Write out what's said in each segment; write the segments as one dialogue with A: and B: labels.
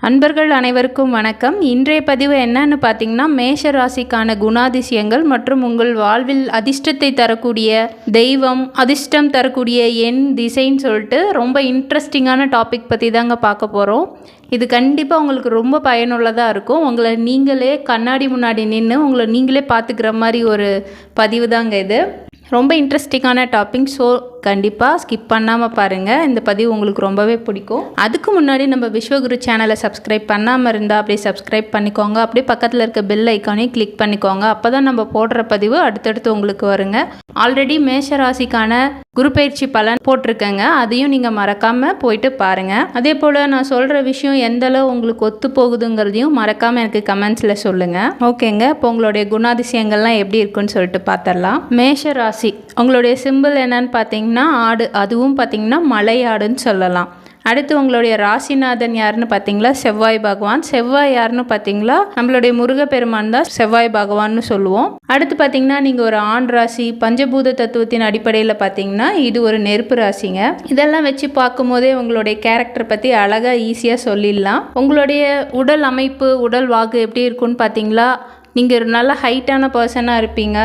A: அன்பர்கள் அனைவருக்கும் வணக்கம். இன்றைய பதிவு என்னன்னு பார்த்தீங்கன்னா, மேஷ ராசிக்கான குணாதிசயங்கள் மற்றும் உங்கள் வாழ்வில் அதிர்ஷ்டத்தை தரக்கூடிய தெய்வம், அதிர்ஷ்டம் தரக்கூடிய எண், திசைன்னு சொல்லிட்டு ரொம்ப இன்ட்ரெஸ்டிங்கான டாபிக் பற்றி தாங்க பார்க்க போகிறோம். இது கண்டிப்பாக உங்களுக்கு ரொம்ப பயனுள்ளதாக இருக்கும். உங்களை நீங்களே கண்ணாடி முன்னாடி நின்று உங்களை நீங்களே பார்த்துக்கிற மாதிரி ஒரு பதிவு தாங்க இது. ரொம்ப இன்ட்ரெஸ்டிங்கான டாபிக். ஸோ கண்டிப்பாக ஸ்கிப் பண்ணாமல் பாருங்கள். இந்த பதிவு உங்களுக்கு ரொம்பவே பிடிக்கும். அதுக்கு முன்னாடி நம்ம விஸ்வகுரு சேனலை சப்ஸ்கிரைப் பண்ணாமல் இருந்தால் அப்படியே சப்ஸ்கிரைப் பண்ணிக்கோங்க. அப்படியே பக்கத்தில் இருக்க பெல் ஐக்கானையும் கிளிக் பண்ணிக்கோங்க. அப்போ தான் நம்ம போடுற பதிவு அடுத்தடுத்து உங்களுக்கு வருங்க. ஆல்ரெடி மேஷ ராசிக்கான குரு பயிற்சி பலன் போட்டிருக்கேங்க, அதையும் நீங்கள் மறக்காமல் போயிட்டு பாருங்கள். அதே போல் நான் சொல்கிற விஷயம் எந்தளவு உங்களுக்கு ஒத்து போகுதுங்கிறதையும் மறக்காமல் எனக்கு கமெண்ட்ஸில் சொல்லுங்கள். ஓகேங்க, இப்போ உங்களுடைய குணாதிசயங்கள்லாம் எப்படி இருக்குன்னு சொல்லிட்டு பார்த்துடலாம். மேஷ ராசி, உங்களுடைய சிம்பிள் என்னன்னு பார்த்தீங்கன்னா ஆடு, அதுவும் பார்த்தீங்கன்னா மலை ஆடுன்னு சொல்லலாம். அடுத்து உங்களுடைய ராசிநாதன் யாருன்னு பார்த்தீங்களா, செவ்வாய் பகவான். செவ்வாய் யாருன்னு பார்த்தீங்களா, நம்மளுடைய முருகப்பெருமான் தான் செவ்வாய் பகவான்னு சொல்லுவோம். அடுத்து பார்த்தீங்கன்னா நீங்கள் ஒரு ஆண் ராசி. பஞ்சபூத தத்துவத்தின் அடிப்படையில் பார்த்தீங்கன்னா இது ஒரு நெருப்பு ராசிங்க. இதெல்லாம் வச்சு பார்க்கும் போதே உங்களுடைய கேரக்டர் பற்றி அழகாக ஈஸியாக சொல்லிடலாம். உங்களுடைய உடல் அமைப்பு, உடல் வாகு எப்படி இருக்குன்னு பார்த்தீங்களா, நீங்கள் ஒரு நல்ல ஹைட்டான பர்சனாக இருப்பீங்க.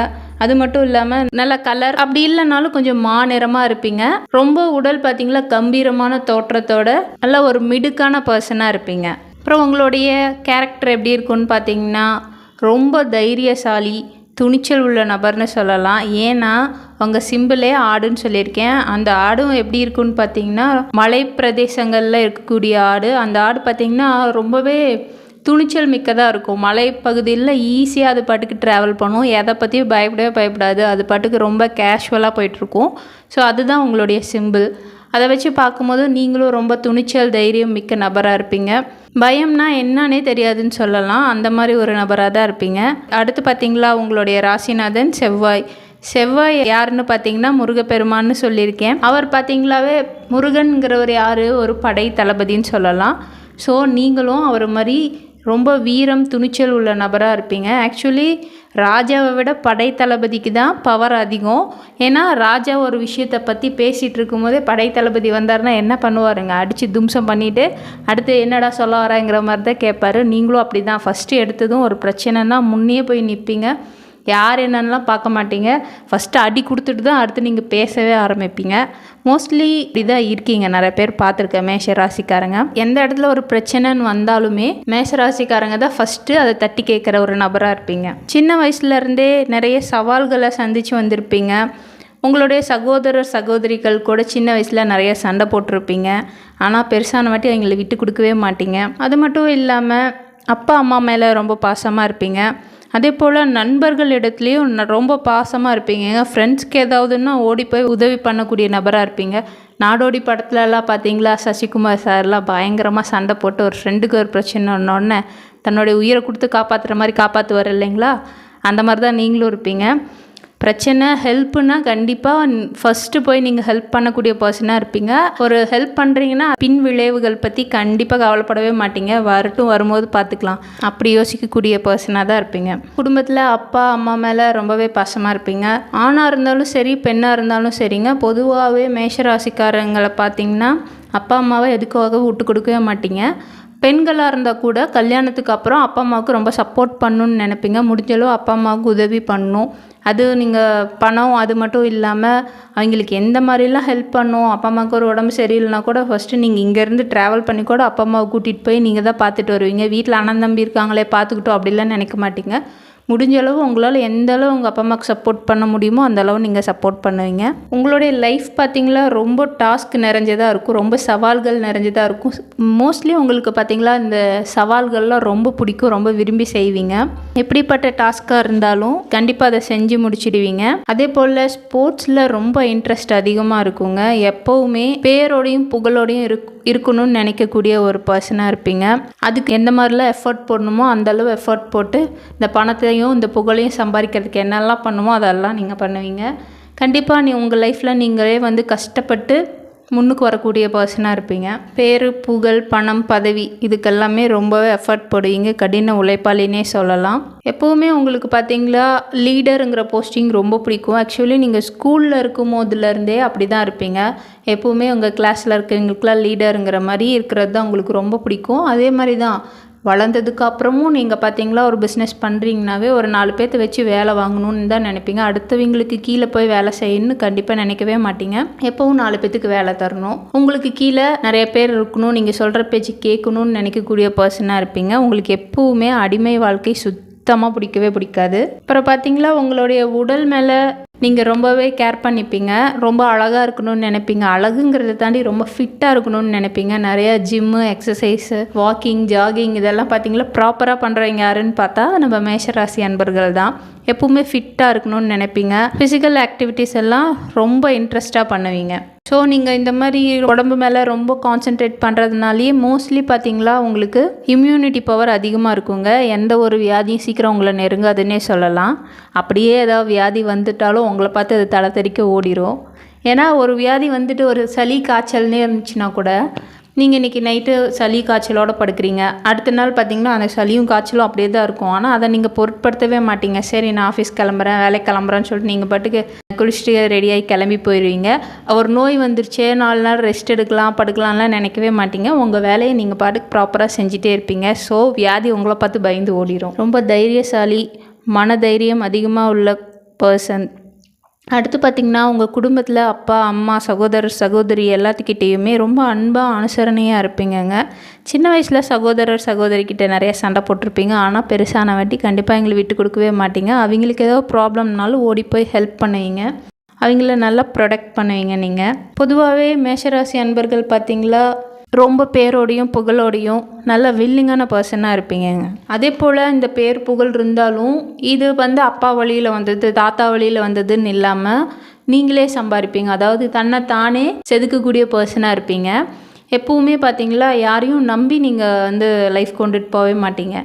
A: அது மட்டும் இல்லாமல் நல்ல கலர், அப்படி இல்லைனாலும் கொஞ்சம் மாநிறமாக இருப்பீங்க. ரொம்ப உடல் பார்த்திங்களா கம்பீரமான தோற்றத்தோட நல்ல ஒரு மிடுக்கான பர்சனாக இருப்பீங்க. அப்புறம் உங்களுடைய கேரக்டர் எப்படி இருக்குன்னு பார்த்தீங்கன்னா ரொம்ப தைரியசாலி, துணிச்சல் உள்ள நபர்னு சொல்லலாம். ஏன்னா உங்கள் சிம்பிளே ஆடுன்னு சொல்லியிருக்கேன். அந்த ஆடும் எப்படி இருக்குன்னு பார்த்தீங்கன்னா மலை பிரதேசங்களில் இருக்கக்கூடிய ஆடு. அந்த ஆடு பார்த்திங்கன்னா ரொம்பவே துணிச்சல் மிக்கதாக இருக்கும். மலை பகுதியில் ஈஸியாக அது பாட்டுக்கு ட்ராவல் பண்ணும். எதை பற்றியும் பயப்படாது. அது பாட்டுக்கு ரொம்ப கேஷுவலாக போயிட்டுருக்கும். ஸோ அதுதான் உங்களுடைய சிம்பிள். அதை வச்சு பார்க்கும்போது நீங்களும் ரொம்ப துணிச்சல், தைரியம் மிக்க நபராக இருப்பீங்க. பயம்னா என்னன்னே தெரியாதுன்னு சொல்லலாம். அந்த மாதிரி ஒரு நபராக தான் இருப்பீங்க. அடுத்து பார்த்தீங்களா உங்களுடைய ராசிநாதன் செவ்வாய். செவ்வாய் யாருன்னு பார்த்தீங்கன்னா முருகப்பெருமான்னு சொல்லியிருக்கேன். அவர் பார்த்தீங்களாவே முருகன்கிறவர் யார், ஒரு படை தளபதின்னு சொல்லலாம். ஸோ நீங்களும் அவர் மாதிரி ரொம்ப வீரம், துணிச்சல் உள்ள நபராக இருப்பீங்க. ஆக்சுவலி ராஜாவை விட படை தளபதிக்கு தான் பவர் அதிகம். ஏன்னா ராஜா ஒரு விஷயத்தை பற்றி பேசிகிட்டு இருக்கும்போதே படை தளபதி வந்தார்னா என்ன பண்ணுவாருங்க, அடித்து தும்சம் பண்ணிவிட்டு அடுத்து என்னடா சொல்ல வராங்கிற மாதிரி தான் கேட்பாரு. நீங்களும் அப்படி தான். ஃபஸ்ட்டு எடுத்ததும் ஒரு பிரச்சனைனா முன்னே போய் நிற்பீங்க. யார் என்னென்னலாம் பார்க்க மாட்டீங்க. ஃபஸ்ட்டு அடி கொடுத்துட்டு தான் அடுத்து நீங்கள் பேசவே ஆரம்பிப்பீங்க. மோஸ்ட்லி இப்படி தான் இருக்கீங்க. நிறைய பேர் பார்த்துருக்கேன் மேஷ ராசிக்காரங்க. எந்த இடத்துல ஒரு பிரச்சனைன்னு வந்தாலுமே மேஷ ராசிக்காரங்க தான் ஃபஸ்ட்டு அதை தட்டி கேட்குற ஒரு நபராக இருப்பீங்க. சின்ன வயசுலேருந்தே நிறைய சவால்களை சந்தித்து வந்திருப்பீங்க. உங்களுடைய சகோதரர் சகோதரிகள் கூட சின்ன வயசில் நிறைய சண்டை போட்டிருப்பீங்க. ஆனால் பெருசான வாட்டி அவங்களை விட்டு கொடுக்கவே மாட்டீங்க. அது மட்டும் இல்லாமல் அப்பா அம்மா மேலே ரொம்ப பாசமாக இருப்பீங்க. அதே போல் நண்பர்கள் இடத்துலையும் ரொம்ப பாசமாக இருப்பீங்க. ஃப்ரெண்ட்ஸ்க்கு ஏதாவதுன்னா ஓடி போய் உதவி பண்ணக்கூடிய நபராக இருப்பீங்க. நாடோடி படத்துலலாம் பார்த்தீங்களா, சசிகுமார் சார்லாம் பயங்கரமாக சண்டை போட்டு ஒரு ஃப்ரெண்டுக்கு ஒரு பிரச்சனைன்னொன்னே தன்னுடைய உயிரை கொடுத்து காப்பாற்றுற மாதிரி காப்பாற்றுவார் இல்லைங்களா, அந்த மாதிரி தான் நீங்களும் இருப்பீங்க. பிரச்சனை ஹெல்ப்புனா கண்டிப்பாக ஃபஸ்ட்டு போய் நீங்கள் ஹெல்ப் பண்ணக்கூடிய பர்சனாக இருப்பீங்க. ஒரு ஹெல்ப் பண்ணுறீங்கன்னா பின் விளைவுகள் பற்றி கண்டிப்பாக கவலைப்படவே மாட்டீங்க. வரும்போது பார்த்துக்கலாம், அப்படி யோசிக்கக்கூடிய பர்சனாக தான் இருப்பீங்க. குடும்பத்தில் அப்பா அம்மா மேலே ரொம்பவே பாசமாக இருப்பீங்க. ஆணாக இருந்தாலும் சரி, பெண்ணாக இருந்தாலும் சரிங்க. பொதுவாகவே மேஷராசிக்காரங்களை பார்த்தீங்கன்னா அப்பா அம்மாவை எதுக்காக விட்டு கொடுக்கவே மாட்டீங்க. பெண்களாக இருந்தால் கூட கல்யாணத்துக்கு அப்புறம் அப்பா அம்மாவுக்கு ரொம்ப சப்போர்ட் பண்ணணுன்னு நினைப்பீங்க. முடிஞ்சளவு அப்பா அம்மாவுக்கு உதவி பண்ணணும். அது நீங்கள் பணம் அது மட்டும் இல்லாமல் அவங்களுக்கு எந்த மாதிரிலாம் ஹெல்ப் பண்ணணும். அப்பா அம்மாவுக்கு ஒரு உடம்பு சரியில்லைனா கூட ஃபஸ்ட்டு நீங்கள் இங்கேருந்து ட்ராவல் பண்ணி கூட அப்பா அம்மாவை கூட்டிகிட்டு போய் நீங்கள் தான் பார்த்துட்டு வருவீங்க. வீட்டில் அண்ணன் தம்பி இருக்காங்களே பார்த்துக்கிட்டோம் அப்படிலாம் நினைக்க மாட்டீங்க. முடிஞ்சளவு உங்களால் எந்த அளவு உங்கள் அப்பா அம்மாவுக்கு சப்போர்ட் பண்ண முடியுமோ அந்த அளவு நீங்கள் சப்போர்ட் பண்ணுவீங்க. உங்களுடைய லைஃப் பார்த்திங்களா ரொம்ப டாஸ்க் நிறைஞ்சதாக இருக்கும். ரொம்ப சவால்கள் நிறைஞ்சதாக இருக்கும். மோஸ்ட்லி உங்களுக்கு பார்த்திங்களா இந்த சவால்கள்லாம் ரொம்ப பிடிக்கும். ரொம்ப விரும்பி செய்வீங்க. எப்படிப்பட்ட டாஸ்க்காக இருந்தாலும் கண்டிப்பாக அதை செஞ்சு முடிச்சிடுவீங்க. அதே போல் ஸ்போர்ட்ஸில் ரொம்ப இன்ட்ரெஸ்ட் அதிகமாக இருக்குங்க. எப்போவுமே பேரோடையும் புகழோடையும் இருக்கணும்னு நினைக்கக்கூடிய ஒரு பர்சனாக இருப்பீங்க. அதுக்கு எந்த மாதிரிலாம் எஃபர்ட் போடணுமோ அந்தளவு எஃபர்ட் போட்டு இந்த பணத்தையும் இந்த புகழையும் சம்பாதிக்கிறதுக்கு என்னெல்லாம் பண்ணுமோ அதெல்லாம் நீங்கள் பண்ணுவீங்க. கண்டிப்பாக உங்கள் லைஃப்பில் நீங்களே கஷ்டப்பட்டு முன்னுக்கு வரக்கூடிய பர்சனாக இருப்பீங்க. பேர், புகழ், பணம், பதவி இதுக்கெல்லாமே ரொம்பவே எஃபர்ட் போடுவீங்க. கடின உழைப்பாளினே சொல்லலாம். எப்போவுமே உங்களுக்கு பார்த்தீங்களா லீடருங்கிற போஸ்டிங் ரொம்ப பிடிக்கும். ஆக்சுவலி நீங்கள் ஸ்கூலில் இருக்கும் போதுலேருந்தே அப்படி தான் இருப்பீங்க. எப்போவுமே உங்கள் கிளாஸில் இருக்கிறவங்களுக்குலாம் லீடருங்கிற மாதிரி இருக்கிறது தான் உங்களுக்கு ரொம்ப பிடிக்கும். அதே மாதிரி தான் வளர்ந்ததுக்கு அப்புறமும் நீங்கள் பார்த்தீங்களா ஒரு பிஸ்னஸ் பண்ணுறீங்கனாவே ஒரு 4 பேர்த்த வச்சு வேலை வாங்கணும்னு தான் நினைப்பீங்க. அடுத்தவங்களுக்கு கீழே போய் வேலை செய்யணும்னு கண்டிப்பாக நினைக்கவே மாட்டீங்க. எப்போவும் 4 பேர்த்துக்கு வேலை தரணும், உங்களுக்கு கீழே நிறைய பேர் இருக்கணும், நீங்கள் சொல்கிற பேச்சு கேட்கணும்னு நினைக்கக்கூடிய பர்சனாக இருப்பீங்க. உங்களுக்கு எப்போவுமே அடிமை வாழ்க்கை சுத்தமாக பிடிக்கவே பிடிக்காது. அப்புறம் பார்த்தீங்களா உங்களுடைய உடல் மேலே நீங்கள் ரொம்பவே கேர் பண்ணிப்பீங்க. ரொம்ப அழகாக இருக்கணும்னு நினைப்பீங்க. அழகுங்கிறத தாண்டி ரொம்ப ஃபிட்டாக இருக்கணும்னு நினைப்பீங்க. நிறையா ஜிம்மு, எக்ஸசைஸு, வாக்கிங், ஜாகிங் இதெல்லாம் பார்த்தீங்களா ப்ராப்பராக பண்ணுறவங்க யாருன்னு பார்த்தா நம்ம மேஷராசி அன்பர்கள் தான். எப்பவுமே ஃபிட்டாக இருக்கணும்னு நினைப்பீங்க. ஃபிசிக்கல் ஆக்டிவிட்டீஸ் எல்லாம் ரொம்ப இன்ட்ரெஸ்ட்டாக பண்ணுவீங்க. ஸோ நீங்கள் இந்த மாதிரி உடம்பு மேலே ரொம்ப கான்சென்ட்ரேட் பண்ணுறதுனாலேயே மோஸ்ட்லி பார்த்தீங்களா உங்களுக்கு இம்யூனிட்டி பவர் அதிகமாக இருக்குங்க. எந்த ஒரு வியாதியும் சீக்கிரம் உங்களை நெருங்காதுன்னே சொல்லலாம். அப்படியே ஏதாவது வியாதி வந்துட்டாலும் உங்களை பார்த்து அது தலை தெறிக்க ஓடிடும். ஏன்னா ஒரு வியாதி வந்துட்டு ஒரு சளி காய்ச்சல்னே இருந்துச்சுன்னா கூட நீங்கள் இன்றைக்கி நைட்டு சளி காய்ச்சலோடு படுக்கிறீங்க, அடுத்த நாள் பார்த்திங்கன்னா அந்த சளியும் காய்ச்சலும் அப்படியே தான் இருக்கும். ஆனால் அதை நீங்கள் பொருட்படுத்தவே மாட்டீங்க. சரி நான் ஆஃபீஸ் கிளம்புறேன், வேலைக்கு கிளம்புறேன்னு சொல்லிட்டு நீங்கள் பாட்டுக்கு குளிச்சுட்டு ரெடியாகி கிளம்பி போயிடுவீங்க. ஒரு நோய் வந்துருச்சே 4 நாள் ரெஸ்ட் எடுக்கலாம் படுக்கலாம்லாம் நினைக்கவே மாட்டீங்க. உங்கள் வேலையை நீங்கள் பாட்டுக்கு ப்ராப்பராக செஞ்சுட்டே இருப்பீங்க. ஸோ வியாதி உங்களை பார்த்து பயந்து ஓடிடும். ரொம்ப தைரியசாலி, மன தைரியம் அதிகமாக உள்ள பர்சன். அடுத்து பார்த்திங்கன்னா உங்கள் குடும்பத்தில் அப்பா, அம்மா, சகோதரர், சகோதரி எல்லாத்துக்கிட்டேயுமே ரொம்ப அன்பாக அனுசரணையாக இருப்பீங்கங்க. சின்ன வயசில் சகோதரர் சகோதரிக்கிட்ட நிறைய சண்டை போட்டிருப்பீங்க. ஆனால் பெருசான வாட்டி கண்டிப்பாக எங்களை விட்டு கொடுக்கவே மாட்டீங்க. அவங்களுக்கு ஏதோ ப்ராப்ளம்னாலும் ஓடி போய் ஹெல்ப் பண்ணுவீங்க. அவங்கள நல்லா ப்ரொடெக்ட் பண்ணுவீங்க. நீங்கள் பொதுவாகவே மேஷராசி அன்பர்கள் பார்த்திங்களா ரொம்ப பேரோடையும் புகழோடையும் நல்ல வில்லிங்கான பர்சனாக இருப்பீங்கங்க. அதே போல் இந்த பேர் புகழ் இருந்தாலும் இது அப்பா வழியில் வந்தது, தாத்தா வழியில் வந்ததுன்னு இல்லாமல் நீங்களே சம்பாதிப்பீங்க. அதாவது தன்னை தானே செதுக்கக்கூடிய பர்சனாக இருப்பீங்க. எப்பவுமே பார்த்தீங்களா யாரையும் நம்பி நீங்கள் லைஃப் கொண்டுட்டு போகவே மாட்டீங்க.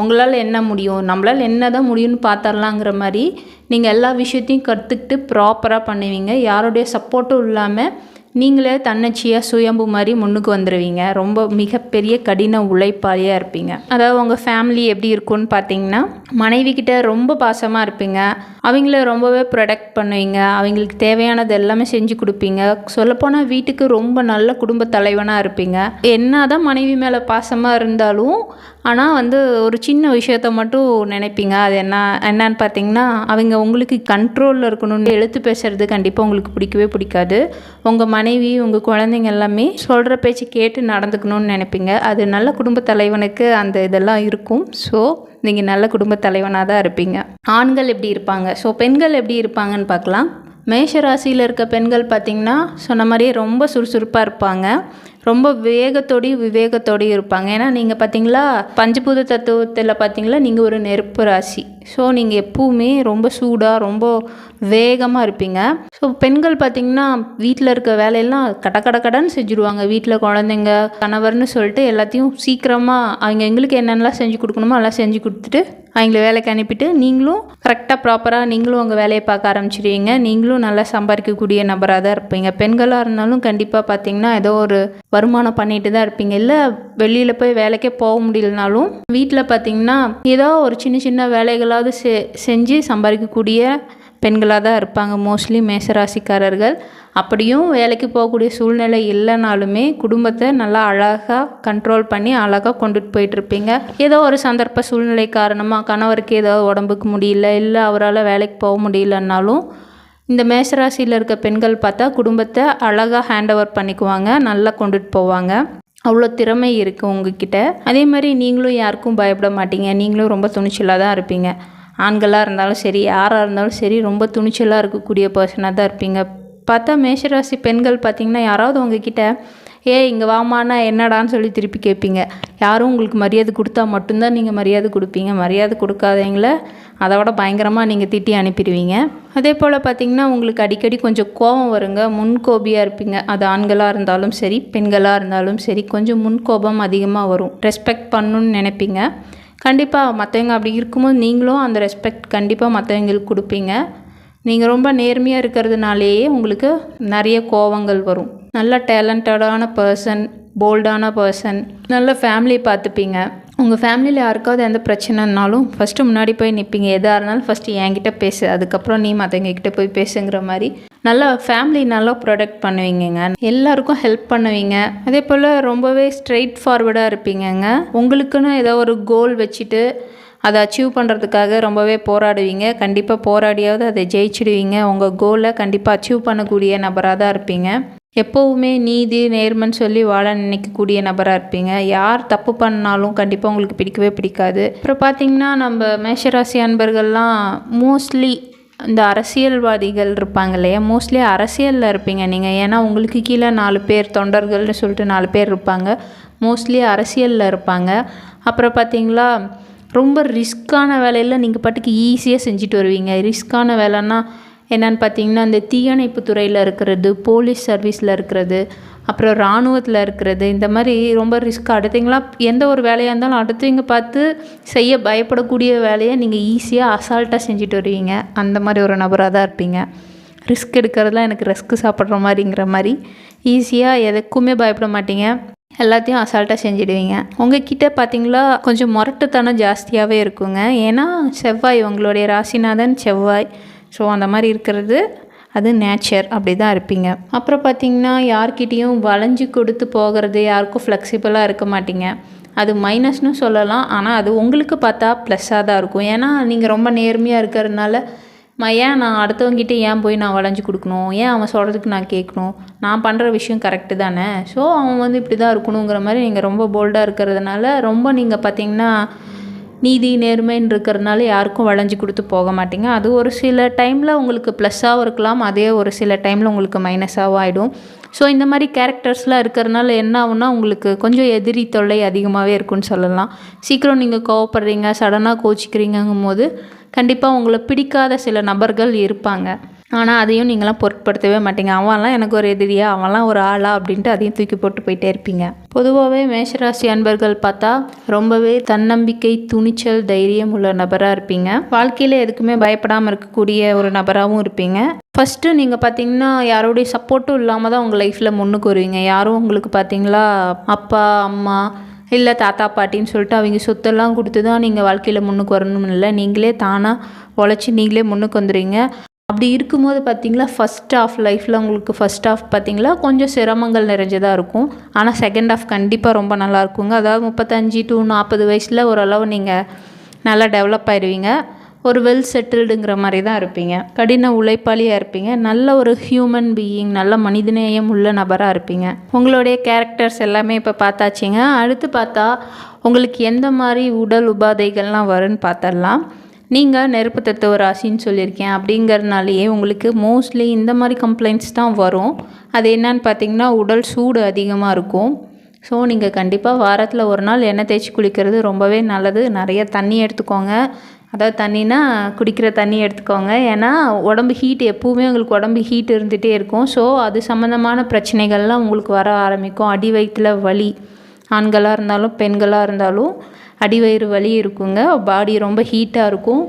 A: உங்களால் என்ன முடியும், நம்மளால் என்ன தான் முடியும்னு பார்த்துடலாங்கிற மாதிரி நீங்கள் எல்லா விஷயத்தையும் கற்றுக்கிட்டு ப்ராப்பராக பண்ணுவீங்க. யாருடைய சப்போர்ட்டும் இல்லாமல் நீங்களே தன்னச்சியாக சுயம்பு மாதிரி முன்னுக்கு வந்துடுவீங்க. ரொம்ப மிகப்பெரிய கடின உழைப்பாளியாக இருப்பீங்க. அதாவது உங்கள் ஃபேமிலி எப்படி இருக்குன்னு பார்த்தீங்கன்னா மனைவிக்கிட்ட ரொம்ப பாசமாக இருப்பீங்க. அவங்கள ரொம்பவே ப்ரொடெக்ட் பண்ணுவீங்க. அவங்களுக்கு தேவையானது எல்லாமே செஞ்சு கொடுப்பீங்க. சொல்லப்போனால் வீட்டுக்கு ரொம்ப நல்ல குடும்ப தலைவனாக இருப்பீங்க. என்ன தான் மனைவி மேலே பாசமாக இருந்தாலும் ஆனால் ஒரு சின்ன விஷயத்த மட்டும் நினைப்பீங்க. அது என்னன்னு பார்த்தீங்கன்னா அவங்க உங்களுக்கு கண்ட்ரோலில் இருக்கணும்னு எழுத்து பேசுகிறது கண்டிப்பாக உங்களுக்கு பிடிக்கவே பிடிக்காது. உங்கள் மனைவி, உங்கள் குழந்தைங்க எல்லாமே சொல்கிற பேச்சு கேட்டு நடந்துக்கணும்னு நினைப்பீங்க. அது நல்ல குடும்ப தலைவனுக்கு அந்த இதெல்லாம் இருக்கும். ஸோ நீங்கள் நல்ல குடும்ப தலைவனாக தான் இருப்பீங்க. ஆண்கள் எப்படி இருப்பாங்க, ஸோ பெண்கள் எப்படி இருப்பாங்கன்னு பார்க்கலாம். மேஷ ராசியில் இருக்க பெண்கள் பார்த்திங்கன்னா சொன்ன மாதிரியே ரொம்ப சுறுசுறுப்பாக இருப்பாங்க. ரொம்ப விவேகத்தோடையும் இருப்பாங்க. ஏன்னா நீங்கள் பார்த்தீங்களா பஞ்சபூத தத்துவத்தில் பார்த்தீங்களா நீங்கள் ஒரு நெருப்பு ராசி. ஸோ நீங்கள் எப்பவுமே ரொம்ப சூடாக ரொம்ப வேகமாக இருப்பீங்க. ஸோ பெண்கள் பார்த்திங்கன்னா வீட்டில் இருக்க வேலையெல்லாம் கடன்னு செஞ்சுருவாங்க. வீட்டில் குழந்தைங்க, கணவர்னு சொல்லிட்டு எல்லாத்தையும் சீக்கிரமாக அவங்க எங்களுக்கு என்னென்னலாம் செஞ்சு கொடுக்கணுமோ எல்லாம் செஞ்சு கொடுத்துட்டு அவங்கள வேலைக்கு அனுப்பிட்டு நீங்களும் கரெக்டாக ப்ராப்பராக நீங்களும் உங்கள் வேலையை பார்க்க ஆரம்பிச்சிடுவீங்க. நீங்களும் நல்லா சம்பாதிக்கக்கூடிய நபராக தான் இருப்பீங்க. பெண்களாக இருந்தாலும் கண்டிப்பாக பார்த்தீங்கன்னா ஏதோ ஒரு வருமானம் பண்ணிட்டு தான் இருப்பீங்க. இல்லை வெளியில் போய் வேலைக்கே போக முடியலனாலும் வீட்டில் பார்த்தீங்கன்னா ஏதோ ஒரு சின்ன வேலைகளாவது செஞ்சு சம்பாதிக்கக்கூடிய பெண்களாக தான் இருப்பாங்க மோஸ்ட்லி மேஷராசிக்காரர்கள். அப்படியும் வேலைக்கு போகக்கூடிய சூழ்நிலை இல்லைனாலுமே குடும்பத்தை நல்லா அழகாக கண்ட்ரோல் பண்ணி அழகாக கொண்டுட்டு போயிட்டுருப்பீங்க. ஏதோ ஒரு சந்தர்ப்ப சூழ்நிலை காரணமாக கணவருக்கு ஏதோ உடம்புக்கு முடியல, இல்லை அவரால் வேலைக்கு போக முடியலன்னாலும் இந்த மேஷராசியில் இருக்க பெண்கள் பார்த்தா குடும்பத்தை அழகாக ஹேண்ட் ஓவர் பண்ணிக்குவாங்க, நல்லா கொண்டுட்டு போவாங்க. அவ்வளோ திறமை இருக்குது உங்ககிட்ட. அதே மாதிரி நீங்களும் யாருக்கும் பயப்பட மாட்டீங்க. நீங்களும் ரொம்ப துணிச்சலாக தான் இருப்பீங்க. ஆண்களாக இருந்தாலும் சரி, யாராக இருந்தாலும் சரி, ரொம்ப துணிச்சலாக இருக்கக்கூடிய பர்சனாக தான் இருப்பீங்க. பார்த்தா மேஷராசி பெண்கள் பார்த்திங்கன்னா யாராவது உங்ககிட்ட இங்கே வாமானா என்னடான்னு சொல்லி திருப்பி கேட்பீங்க. யாரும் உங்களுக்கு மரியாதை கொடுத்தா மட்டும்தான் நீங்கள் மரியாதை கொடுப்பீங்க. மரியாதை கொடுக்காதவங்கள அதை விட பயங்கரமாக நீங்கள் திட்டி அனுப்பிடுவீங்க. அதே போல் பார்த்திங்கன்னா உங்களுக்கு அடிக்கடி கொஞ்சம் கோபம் வருங்க. முன்கோபியாக இருப்பீங்க. அது ஆண்களாக இருந்தாலும் சரி, பெண்களாக இருந்தாலும் சரி, கொஞ்சம் முன்கோபம் அதிகமாக வரும். ரெஸ்பெக்ட் பண்ணணுன்னு நினைப்பீங்க. கண்டிப்பாக மற்றவங்க அப்படி இருக்கும்போது நீங்களும் அந்த ரெஸ்பெக்ட் கண்டிப்பாக மற்றவங்களுக்கு கொடுப்பீங்க. நீங்கள் ரொம்ப நேர்மையாக இருக்கிறதுனாலேயே உங்களுக்கு நிறைய கோவங்கள் வரும். நல்ல டேலண்டடான பர்சன், போல்டான பர்சன், நல்ல ஃபேமிலி பார்த்துப்பீங்க. உங்கள் ஃபேமிலியில் யாருக்காவது எந்த பிரச்சனைனாலும் ஃபஸ்ட்டு முன்னாடி போய் நிற்பீங்க. எதாக இருந்தாலும் ஃபஸ்ட்டு என்கிட்ட பேசு, அதுக்கப்புறம் நீ மற்றவங்கக்கிட்ட போய் பேசுங்கிற மாதிரி நல்லா ஃபேமிலி நல்லா ப்ரொடெக்ட் பண்ணுவீங்கங்க. எல்லாருக்கும் ஹெல்ப் பண்ணுவீங்க. அதே போல் ரொம்பவே ஸ்ட்ரெயிட் ஃபார்வர்டாக இருப்பீங்கங்க. உங்களுக்குன்னு ஏதோ ஒரு கோல் வச்சுட்டு அதை அச்சீவ் பண்ணுறதுக்காக ரொம்பவே போராடுவீங்க. கண்டிப்பாக போராடியாவது அதை ஜெயிச்சிடுவீங்க. உங்கள் கோலை கண்டிப்பாக அச்சீவ் பண்ணக்கூடிய நபராக தான் இருப்பீங்க. எப்போவுமே நீதி நேர்மைன்னு சொல்லி வாழ நினைக்கக்கூடிய நபராக இருப்பீங்க. யார் தப்பு பண்ணாலும் கண்டிப்பாக உங்களுக்கு பிடிக்கவே பிடிக்காது. அப்புறம் பார்த்திங்கன்னா நம்ம மேஷராசி அன்பர்கள்லாம் மோஸ்ட்லி இந்த அரசியல்வாதிகள் இருப்பாங்க இல்லையா, மோஸ்ட்லி அரசியலில் இருப்பீங்க நீங்கள். ஏன்னா உங்களுக்கு கீழே 4 பேர் தொண்டர்கள்னு சொல்லிட்டு 4 பேர் இருப்பாங்க. மோஸ்ட்லி அரசியலில் இருப்பாங்க. அப்புறம் பார்த்திங்களா ரொம்ப ரிஸ்க்கான வேலையில் நீங்கள் பாட்டுக்கு ஈஸியாக செஞ்சுட்டு வருவீங்க. ரிஸ்க்கான வேலைன்னா என்னென்னு பார்த்தீங்கன்னா இந்த தீயணைப்பு துறையில் இருக்கிறது, போலீஸ் சர்வீஸில் இருக்கிறது, அப்புறம் இராணுவத்தில் இருக்கிறது, இந்த மாதிரி ரொம்ப ரிஸ்க். அடுத்தவங்களா எந்த ஒரு வேலையாக இருந்தாலும் அடுத்தவங்க பார்த்து செய்ய பயப்படக்கூடிய வேலையை நீங்கள் ஈஸியாக அசால்ட்டாக செஞ்சுட்டு வருவீங்க. அந்த மாதிரி ஒரு நபராக தான் இருப்பீங்க. ரிஸ்க் எடுக்கிறதுலாம் எனக்கு ரிஸ்க் சாப்பிட்ற மாதிரிங்கிற மாதிரி ஈஸியாக எதுக்குமே பயப்பட மாட்டீங்க. எல்லாத்தையும் அசால்ட்டாக செஞ்சுடுவீங்க. உங்ககிட்ட பார்த்திங்களா கொஞ்சம் முரட்டுத்தனம் ஜாஸ்தியாகவே இருக்குங்க. ஏன்னா செவ்வாய் உங்களுடைய ராசிநாதன் செவ்வாய். ஸோ அந்த மாதிரி இருக்கிறது அது நேச்சர், அப்படி தான் இருப்பீங்க. அப்புறம் பார்த்திங்கன்னா யார்கிட்டையும் வளைஞ்சு கொடுத்து போகிறது, யாருக்கும் ஃப்ளெக்சிபிளாக இருக்க மாட்டீங்க. அது மைனஸ்னு சொல்லலாம். ஆனால் அது உங்களுக்கு பார்த்தா ப்ளஸ்ஸாக தான் இருக்கும். ஏன்னா நீங்கள் ரொம்ப நேர்மையாக இருக்கிறதுனால ஏன் நான் அடுத்தவங்கிட்ட ஏன் போய் நான் வளைஞ்சு கொடுக்கணும், ஏன் அவன் சொல்கிறதுக்கு நான் கேட்கணும், நான் பண்ணுற விஷயம் கரெக்டு தானே, ஸோ அவன் இப்படி தான் இருக்கணுங்கிற மாதிரி நீங்கள் ரொம்ப போல்டாக இருக்கிறதுனால ரொம்ப நீங்கள் பார்த்திங்கன்னா நீதி நேர்மைன்னு இருக்கிறதுனால யாருக்கும் வளைஞ்சு கொடுத்து போக மாட்டீங்க. அது ஒரு சில டைமில் உங்களுக்கு ப்ளஸ்ஸாகவும் இருக்கலாம், அதே ஒரு சில டைமில் உங்களுக்கு மைனஸாகவும் ஆகிடும். ஸோ இந்த மாதிரி கேரக்டர்ஸ்லாம் இருக்கிறதுனால என்ன ஆகுனா உங்களுக்கு கொஞ்சம் எதிரி தொல்லை அதிகமாகவே இருக்குன்னு சொல்லலாம். சீக்கிரம் நீங்கள் கோவப்படுறீங்க, சடனாக கோச்சிக்கிறீங்கும் போது கண்டிப்பாக உங்களை பிடிக்காத சில நபர்கள் இருப்பாங்க. ஆனால் அதையும் நீங்களாம் பொருட்படுத்தவே மாட்டீங்க. அவன்லாம் எனக்கு ஒரு எதிரியா, அவன்லாம் ஒரு ஆளா அப்படின்ட்டு அதையும் தூக்கி போட்டு போயிட்டே இருப்பீங்க. பொதுவாகவே மேஷராசி அன்பர்கள் பார்த்தா ரொம்பவே தன்னம்பிக்கை, துணிச்சல், தைரியம் உள்ள நபராக இருப்பீங்க. வாழ்க்கையில் எதுக்குமே பயப்படாமல் இருக்கக்கூடிய ஒரு நபராகவும் இருப்பீங்க. ஃபஸ்ட்டு நீங்கள் பார்த்தீங்கன்னா யாரோடைய சப்போர்ட்டும் இல்லாமல் தான் உங்கள் லைஃப்பில் முன்னுக்கு வருவீங்க. யாரும் உங்களுக்கு பார்த்தீங்களா அப்பா அம்மா இல்லை தாத்தா பாட்டின்னு சொல்லிட்டு அவங்க சொத்தெல்லாம் கொடுத்து தான் நீங்கள் வாழ்க்கையில் முன்னுக்கு வரணும்னு இல்லை. நீங்களே தானாக உழைச்சி நீங்களே முன்னுக்கு வந்துடுவீங்க. அப்படி இருக்கும்போது பார்த்திங்களா ஃபஸ்ட் ஆஃப் லைஃப்பில் உங்களுக்கு ஃபஸ்ட் ஆஃப் பார்த்திங்களா கொஞ்சம் சிரமங்கள் நிறைஞ்சதாக இருக்கும். ஆனால் செகண்ட் ஆஃப் கண்டிப்பாக ரொம்ப நல்லா இருக்குங்க. அதாவது 35 to 40 வயசில் ஓரளவு நீங்கள் நல்லா டெவலப் ஆயிடுவீங்க. ஒரு வெல் செட்டில்டுங்கிற மாதிரி தான் இருப்பீங்க. கடின உழைப்பாளியாக இருப்பீங்க. நல்ல ஒரு ஹியூமன் பீயிங், நல்ல மனிதநேயம் உள்ள நபராக இருப்பீங்க. உங்களுடைய கேரக்டர்ஸ் எல்லாமே இப்போ பார்த்தாச்சிங்க. அடுத்து பார்த்தா உங்களுக்கு எந்த மாதிரி உடல் உபாதைகள்லாம் வரும்னு பார்த்தரலாம். நீங்கள் நெருப்பு தத்துவ ராசின்னு சொல்லியிருக்கேன். அப்படிங்கிறதுனாலேயே உங்களுக்கு மோஸ்ட்லி இந்த மாதிரி கம்ப்ளைண்ட்ஸ் தான் வரும். அது என்னன்னு பார்த்தீங்கன்னா உடல் சூடு அதிகமாக இருக்கும். ஸோ நீங்கள் கண்டிப்பாக வாரத்தில் ஒரு நாள் எண்ணெய் தேய்ச்சி குளிக்கிறது ரொம்பவே நல்லது. நிறைய தண்ணி எடுத்துக்கோங்க. அதாவது தண்ணினா குடிக்கிற தண்ணி எடுத்துக்கோங்க. ஏன்னா உடம்பு ஹீட், எப்போவுமே உங்களுக்கு உடம்பு ஹீட் இருந்துகிட்டே இருக்கும். ஸோ அது சம்மந்தமான பிரச்சனைகள்லாம் உங்களுக்கு வர ஆரம்பிக்கும். அடி வயிற்றில் வலி, ஆண்களாக இருந்தாலும் பெண்களாக இருந்தாலும் அடிவயிறு வலி இருக்குங்க. பாடி ரொம்ப ஹீட்டாக இருக்கும்.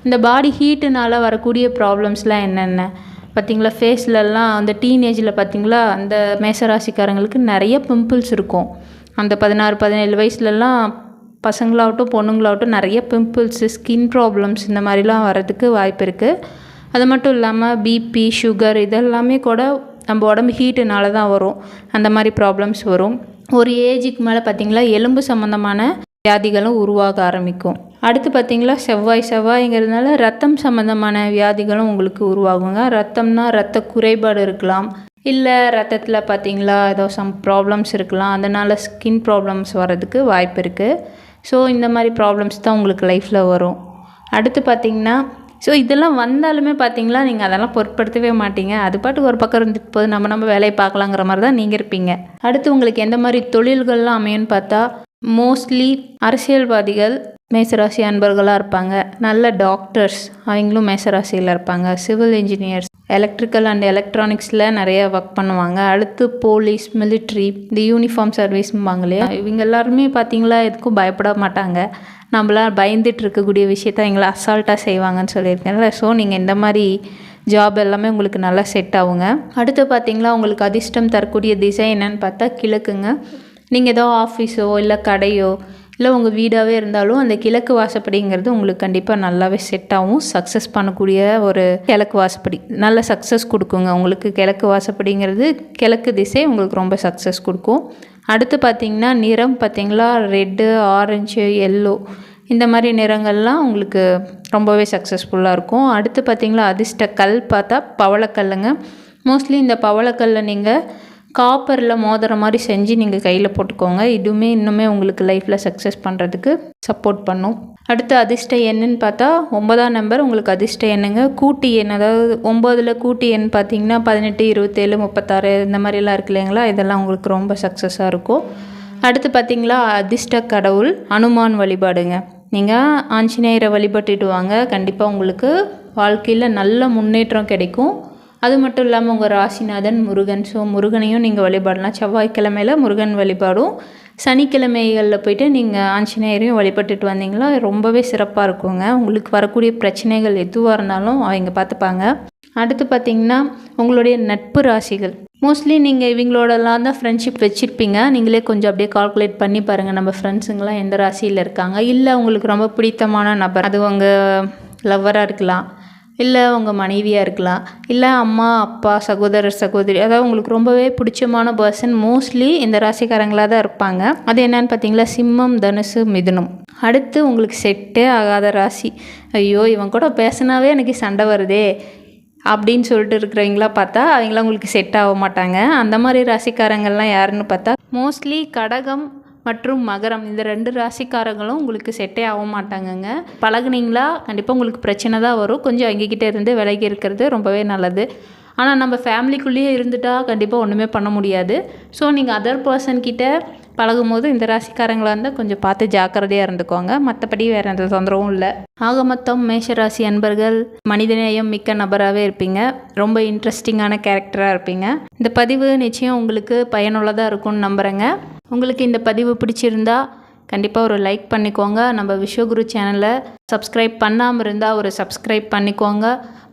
A: இந்த பாடி ஹீட்டுனால் வரக்கூடிய ப்ராப்ளம்ஸ்லாம் என்னென்ன பார்த்திங்களா, ஃபேஸ்லலாம் அந்த டீனேஜில் பார்த்திங்களா அந்த மேசராசிக்காரங்களுக்கு நிறைய பிம்பிள்ஸ் இருக்கும். அந்த 16-17 வயசுலலாம் பசங்களாகட்டும் பொண்ணுங்களாகட்டும் நிறைய பிம்பிள்ஸு, ஸ்கின் ப்ராப்ளம்ஸ் இந்த மாதிரிலாம் வரதுக்கு வாய்ப்பு இருக்குது. அது மட்டும் இல்லாமல் பிபி, சுகர் இதெல்லாமே கூட நம்ம உடம்பு ஹீட்டுனால தான் வரும். அந்த மாதிரி ப்ராப்ளம்ஸ் வரும். ஒரு ஏஜுக்கு மேலே பார்த்திங்களா எலும்பு சம்மந்தமான வியாதிகளும் உருவாக ஆரம்பிக்கும். அடுத்து பார்த்திங்களா செவ்வாய்ங்கிறதுனால ரத்தம் சம்மந்தமான வியாதிகளும் உங்களுக்கு உருவாகுங்க. ரத்தம்னா ரத்த குறைபாடு இருக்கலாம், இல்லை ரத்தத்தில் பார்த்திங்களா ஏதோ சம் ப்ராப்ளம்ஸ் இருக்கலாம். அதனால் ஸ்கின் ப்ராப்ளம்ஸ் வர்றதுக்கு வாய்ப்பு இருக்குது. ஸோ இந்த மாதிரி ப்ராப்ளம்ஸ் தான் உங்களுக்கு லைஃப்பில் வரும். அடுத்து பார்த்திங்கன்னா ஸோ இதெல்லாம் வந்தாலுமே பார்த்திங்களா நீங்கள் அதெல்லாம் பொருட்படுத்தவே மாட்டீங்க. அது பாட்டுக்கு ஒரு பக்கம் இருந்துட்டு போது நம்ம வேலையை பார்க்கலாங்கிற மாதிரி தான் நீங்கள் இருப்பீங்க. அடுத்து உங்களுக்கு எந்த மாதிரி தொழில்கள்லாம் அமையும்னு பார்த்தா மோஸ்ட்லி அரசியல்வாதிகள் மேசராசி அன்பர்களாக இருப்பாங்க. நல்ல டாக்டர்ஸ் அவங்களும் மேசராசியில் இருப்பாங்க. சிவில் இன்ஜினியர்ஸ், எலக்ட்ரிக்கல் அண்ட் எலக்ட்ரானிக்ஸில் நிறைய ஒர்க் பண்ணுவாங்க. அடுத்து போலீஸ், மிலிட்ரி, இந்த யூனிஃபார்ம் சர்வீஸ்ம்பாங்க இல்லையா, இவங்க எல்லாருமே பார்த்திங்களா எதுக்கும் பயப்பட மாட்டாங்க. நம்மளாம் பயந்துட்டு இருக்கக்கூடிய விஷயத்த எங்களை அசால்ட்டாக செய்வாங்கன்னு சொல்லியிருக்கேன்ல. ஸோ நீங்கள் இந்த மாதிரி ஜாப் எல்லாமே உங்களுக்கு நல்லா செட் ஆகுங்க. அடுத்து பார்த்திங்களா உங்களுக்கு அதிர்ஷ்டம் தரக்கூடிய திசை என்னன்னு பார்த்தா கிழக்குங்க. நீங்கள் ஏதோ ஆஃபீஸோ இல்லை கடையோ இல்லை உங்கள் வீடாகவே இருந்தாலும் அந்த கிழக்கு வாசப்படிங்கிறது உங்களுக்கு கண்டிப்பாக நல்லாவே செட் ஆகும். சக்ஸஸ் பண்ணக்கூடிய ஒரு கிழக்கு வாசப்படி நல்ல சக்ஸஸ் கொடுக்குங்க. உங்களுக்கு கிழக்கு வாசப்படிங்கிறது கிழக்கு திசை உங்களுக்கு ரொம்ப சக்ஸஸ் கொடுக்கும். அடுத்து பார்த்திங்கன்னா நிறம் பார்த்திங்களா ரெட்டு, ஆரஞ்சு, எல்லோ இந்த மாதிரி நிறங்கள்லாம் உங்களுக்கு ரொம்பவே சக்ஸஸ்ஃபுல்லாக இருக்கும். அடுத்து பார்த்திங்களா அதிர்ஷ்ட கல் பார்த்தா பவளக்கல்லுங்க. மோஸ்ட்லி இந்த பவளக்கல்லை நீங்கள் காப்பரில் மோதிர மாதிரி செஞ்சு நீங்கள் கையில் போட்டுக்கோங்க. இதுவுமே இன்னுமே உங்களுக்கு லைஃப்பில் சக்ஸஸ் பண்ணுறதுக்கு சப்போர்ட் பண்ணும். அடுத்து அதிர்ஷ்ட எண்ணுன்னு பார்த்தா 9ஆம் நம்பர் உங்களுக்கு அதிர்ஷ்ட எண்ணுங்க. கூட்டு எண், அதாவது 9ல் கூட்டு எண் பார்த்திங்கன்னா 18, 27, 36 இந்த மாதிரிலாம் இருக்கு இல்லைங்களா, இதெல்லாம் உங்களுக்கு ரொம்ப சக்ஸஸாக இருக்கும். அடுத்து பார்த்திங்களா அதிர்ஷ்ட கடவுள் அனுமான் வழிபாடுங்க. நீங்கள் ஆஞ்சநேயரை வழிபட்டுட்டு வாங்க, கண்டிப்பாக உங்களுக்கு வாழ்க்கையில் நல்ல முன்னேற்றம் கிடைக்கும். அது மட்டும் இல்லாமல் உங்கள் ராசிநாதன் முருகன். ஸோ முருகனையும் நீங்கள் வழிபாடலாம். செவ்வாய்க்கிழமையில் முருகன் வழிபாடும், சனிக்கிழமைகளில் போய்ட்டு நீங்கள் ஆஞ்சநேயரையும் வழிபட்டுட்டு வந்தீங்களா ரொம்பவே சிறப்பாக இருக்குங்க. உங்களுக்கு வரக்கூடிய பிரச்சனைகள் எதுவாக இருந்தாலும் அவங்க பார்த்துப்பாங்க. அடுத்து பார்த்திங்கன்னா உங்களுடைய நட்பு ராசிகள். மோஸ்ட்லி நீங்கள் இவங்களோடலாம் தான் ஃப்ரெண்ட்ஷிப் வச்சுருப்பீங்க. நீங்களே கொஞ்சம் அப்படியே கால்குலேட் பண்ணி பாருங்கள், நம்ம ஃப்ரெண்ட்ஸுங்களாம் எந்த ராசியில் இருக்காங்க. இல்லை உங்களுக்கு ரொம்ப பிடித்தமான நபர், அது உங்கள் லவ்வராக இருக்கலாம், இல்லை உங்கள் மனைவியாக இருக்கலாம், இல்லை அம்மா அப்பா சகோதரர் சகோதரி, அதாவது உங்களுக்கு ரொம்பவே பிடிச்சமான பர்சன் மோஸ்ட்லி இந்த ராசிக்காரங்களாக தான் இருப்பாங்க. அது என்னன்னு பார்த்தீங்களா சிம்மம், தனுசு, மிதுனம். அடுத்து உங்களுக்கு செட்டே ஆகாத ராசி, ஐயோ இவன் கூட பேசினாவே எனக்கு சண்டை வருதே அப்படின்னு சொல்லிட்டு இருக்கிறவங்களா பார்த்தா அவங்களாம் உங்களுக்கு செட் ஆக மாட்டாங்க. அந்த மாதிரி ராசிக்காரங்கள்லாம் யாருன்னு பார்த்தா மோஸ்ட்லி கடகம் மற்றும் மகரம், இந்த 2 ராசிக்காரங்களும் உங்களுக்கு செட்டே ஆக மாட்டாங்கங்க. பழகுனீங்களா கண்டிப்பாக உங்களுக்கு பிரச்சனை தான் வரும். கொஞ்சம் எங்ககிட்ட இருந்து விலகி இருக்கிறது ரொம்பவே நல்லது. ஆனால் நம்ம ஃபேமிலிக்குள்ளேயே இருந்துட்டால் கண்டிப்பாக ஒன்றுமே பண்ண முடியாது. ஸோ நீங்கள் அதர் பர்சன்கிட்ட பழகும் போது இந்த ராசிக்காரங்களாக இருந்தால் கொஞ்சம் பார்த்து ஜாக்கிரதையாக இருந்துக்கோங்க. மற்றபடி வேறு எந்த தொந்தரவும் இல்லை. ஆக மொத்தம் மேஷராசி அன்பர்கள் மனிதநேயம் மிக்க நபராகவே இருப்பீங்க. ரொம்ப இன்ட்ரெஸ்டிங்கான கேரக்டராக இருப்பீங்க. இந்த பதிவு நிச்சயம் உங்களுக்கு பயனுள்ளதாக இருக்கும்னு நம்புகிறேங்க. உங்களுக்கு இந்த பதிவு பிடிச்சிருந்தா கண்டிப்பாக ஒரு லைக் பண்ணிக்கோங்க. நம்ம விஸ்வகுரு சேனலை சப்ஸ்கிரைப் பண்ணாமல் இருந்தால் ஒரு சப்ஸ்கிரைப் பண்ணிக்கோங்க.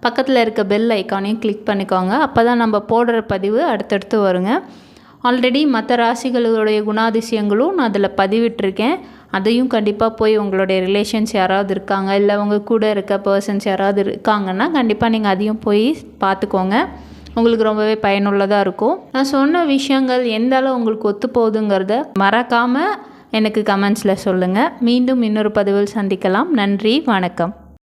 A: பக்கத்தில் இருக்க பெல் ஐக்கானையும் கிளிக் பண்ணிக்கோங்க. அப்போ தான் நம்ம போடுற பதிவு அடுத்தடுத்து வருங்க. ஆல்ரெடி மற்ற ராசிகளுடைய குணாதிசயங்களும் நான் அதில் பதிவிட்டிருக்கேன். அதையும் கண்டிப்பாக போய் உங்களுடைய ரிலேஷன்ஸ் யாராவது இருக்காங்க, இல்லை உங்கள் கூட இருக்க பர்சன்ஸ் யாராவது இருக்காங்கன்னா கண்டிப்பாக நீங்கள் அதையும் போய் பார்த்துக்கோங்க. உங்களுக்கு ரொம்பவே பயனுள்ளதாக இருக்கும். நான் சொன்ன விஷயங்கள் எந்த அளவு உங்களுக்கு ஒத்து போகுதுங்கிறத மறக்காமல் எனக்கு கமெண்ட்ஸில் சொல்லுங்கள். மீண்டும் இன்னொரு பதிவில் சந்திக்கலாம். நன்றி, வணக்கம்.